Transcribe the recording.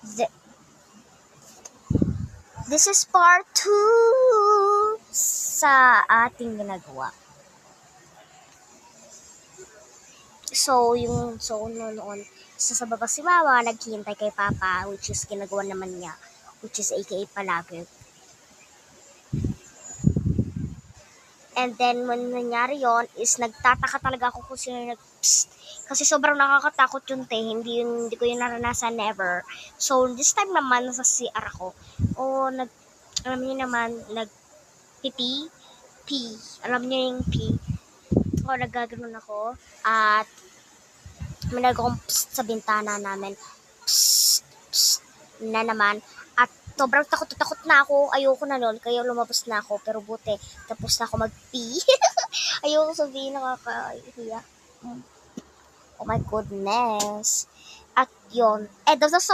th- this is part 2 sa ating ginagawa. So, noon, sa baba si Mama, naghihintay kay Papa, which is ginagawa naman niya, which is aka palagi. And then, when nangyari yon is nagtataka talaga ako kung sino kasi sobrang nakakatakot yun, hindi ko yun naranasan never. So, this time naman, nasa CR ako. Alam niyo naman, P. Alam niyo yung P. So, naggaganon ako. At, may nagawang sa bintana namin. Na naman. At, sobrang takot na ako. Ayoko na nun. Kaya lumabas na ako. Pero buti, tapos na ako mag-pee. Ayoko sabihin, nakakahiya. Oh my goodness. At yun. End of the story.